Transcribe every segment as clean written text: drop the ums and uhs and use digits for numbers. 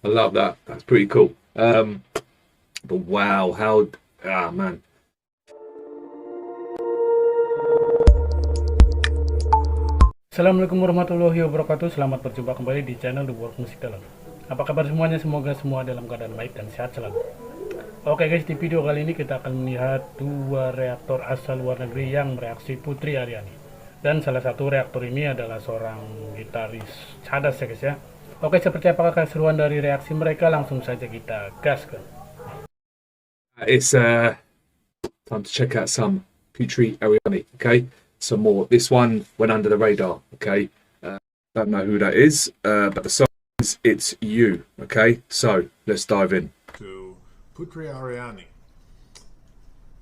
I love that. That's pretty cool. But wow, how man. Assalamualaikum warahmatullahi wabarakatuh. Selamat berjumpa kembali di channel The World Musik Dalam. Apa kabar semuanya? Semoga semua dalam keadaan baik dan sehat selalu. Oke guys, di video kali ini kita akan melihat dua reaktor asal luar negeri yang mereaksi Putri Ariani. Dan salah satu reaktor ini adalah seorang gitaris cadas ya guys ya. Oke, seperti apakah keseruan dari reaksi mereka? Langsung saja kita gaskan. It's time to check out some Putri Ariani. Okay, some more. This one went under the radar. Okay, don't know who that is, but the song is "It's You." Okay, so let's dive in. To Putri Ariani.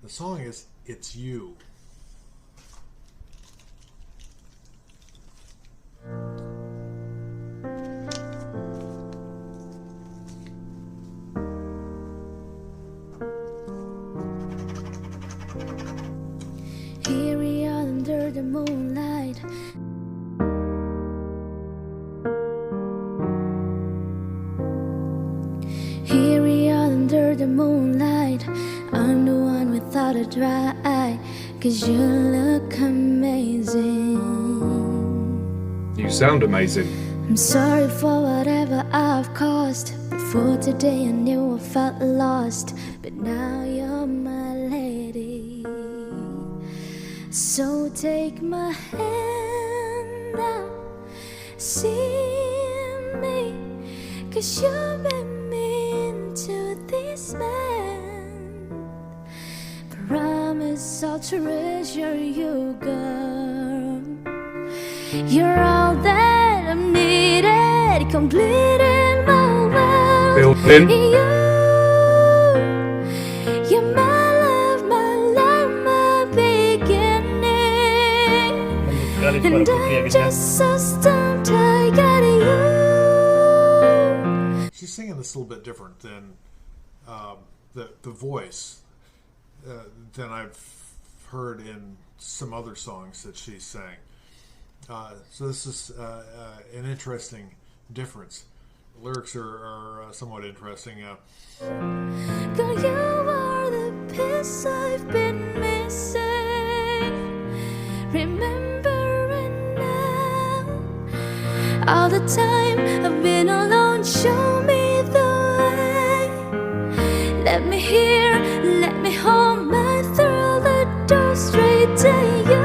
The song is "It's You." Here we are under the moonlight. Here we are under the moonlight. I'm the one without a dry eye, 'cause you look amazing. You sound amazing. I'm sorry for whatever I've caused. Before today I knew I felt lost, but now you're my lady. So take my hand now, see me, 'cause you made me into this man. Promise I'll treasure you, girl. You're all that I'm needed, complete in my world. Built in. You're my love, my beginning. And I'm just so stumped I got you. She's singing this a little bit different than the voice than I've heard in some other songs that she sang. So this is an interesting difference. The lyrics are somewhat interesting. Girl, you are the piece I've been missing. Remembering now, all the time I've been alone. Show me the way. Let me hear, let me hold my through the door straight to you.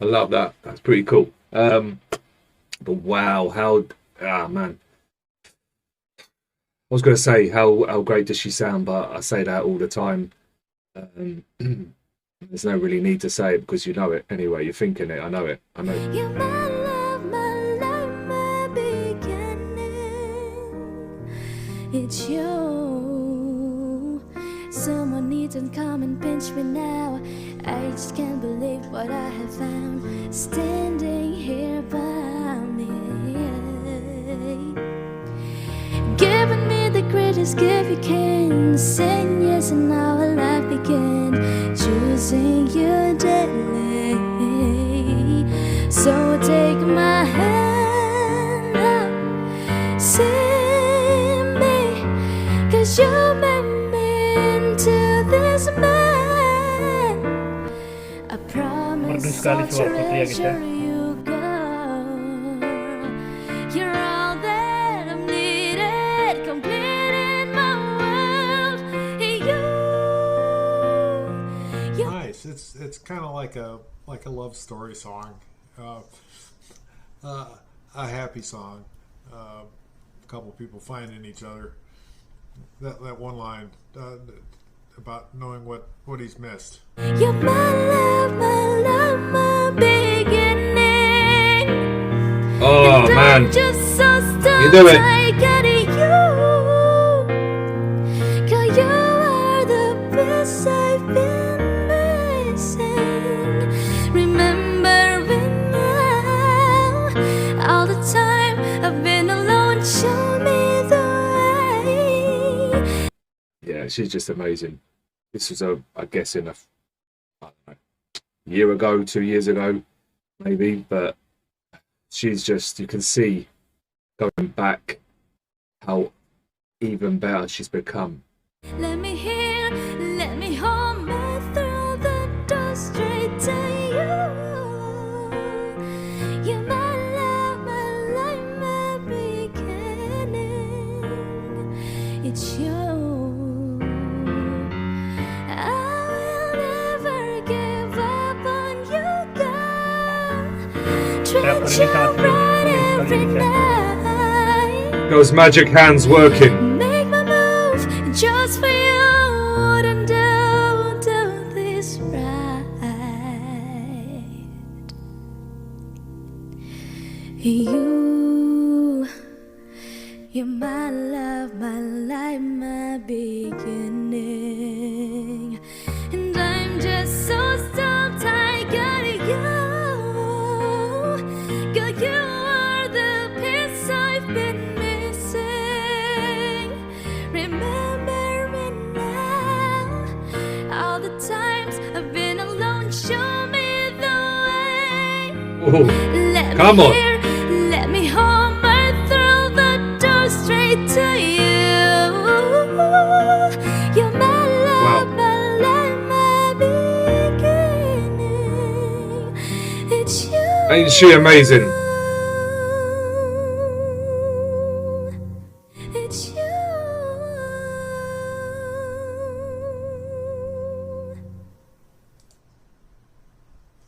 I love that. That's pretty cool. But wow, how man. I was going to say how great does she sound, but I say that all the time. There's no really need to say it because you know it anyway. You're thinking it. I know it. I know. You're my love, my beginning. It's you. Someone needs to come and pinch me now. I just can't believe what I have found standing here by me. Giving me the greatest gift you can. Saying yes and now our life begin. Choosing you daily. So take my hand now, see me, 'cause you made me into this man. I promise I'll treasure you, girl. You're all that I'm needed, complete in my world. You. Nice. It's kind of like a love story song, a happy song. A couple people finding each other. That one line about knowing what he's missed. You're my love, my beginning. Oh And man, I'm just so you do it. I got you. Girl, you are the best I've been missing. Remembering now, all the time I've been alone. Show me the way. yeah, she's just amazing. This was I guess in I don't know, year ago, 2 years ago, maybe, but she's just, you can see going back, how even better she's become. Let me hear, let me hold me through the door straight to you. You're my love, my life, my beginning. It's you. I will never give up on you, girl. Treat you right every night. Those magic hands working. Make my move just for you. Wouldn't do this right. You're my love, my life, my beginning. And I'm just so stumped I got you. Girl, you are the piece I've been missing. Remember me now. All the times I've been alone, show me the way. Oh, Let come me on. hear, let me hold my through the door straight to you. You're my love, Wow. my life, my beginning. It's you. Ain't she amazing? It's you.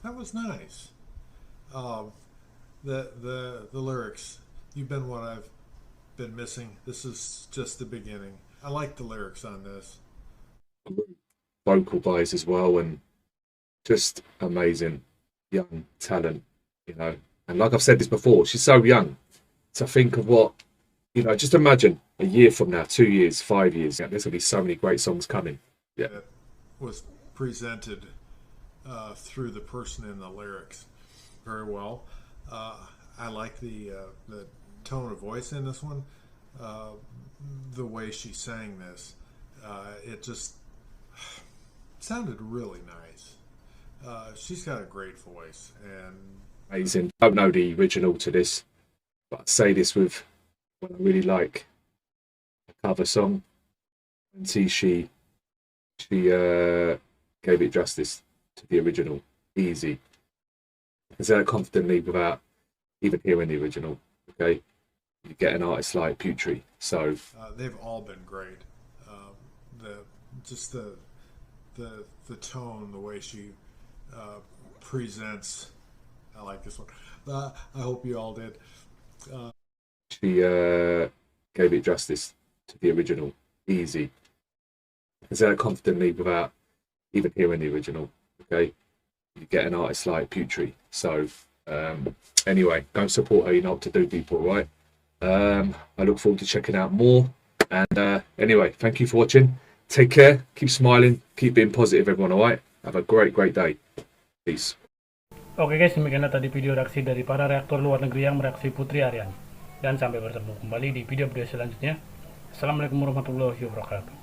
That was nice. The lyrics. You've been what I've been missing. This is just the beginning. I like the lyrics on this. Vocal guys as well, and just amazing young talent, you know. And like I've said this before, she's so young. So think of what, you know, just imagine a year from now, 2 years, 5 years, there's going to be so many great songs coming. Yeah. That was presented through the person in the lyrics very well. I like the tone of voice in this one. The way she sang this, it just sounded really nice. She's got a great voice, and Amazing. Don't know the original to this, but I say this with what I really like a cover song. And see, she gave it justice to the original. Easy. I can say that confidently without even hearing the original. Okay, you get an artist like Putri. So they've all been great. The tone, the way she presents. I like this one. I hope you all did. she gave it justice to the original. Easy. I can say that confidently without even hearing the original. Okay, you get an artist like Putri. So anyway, go and support her. You know what to do, people. Right? I look forward to checking out more. And anyway, thank you for watching. Take care. Keep smiling. Keep being positive, everyone. All right. Have a great day. Peace. Oke guys, demikianlah tadi video reaksi dari para reaktor luar negeri yang mereaksi Putri Ariani. Dan sampai bertemu kembali di video-video selanjutnya. Assalamualaikum warahmatullahi wabarakatuh.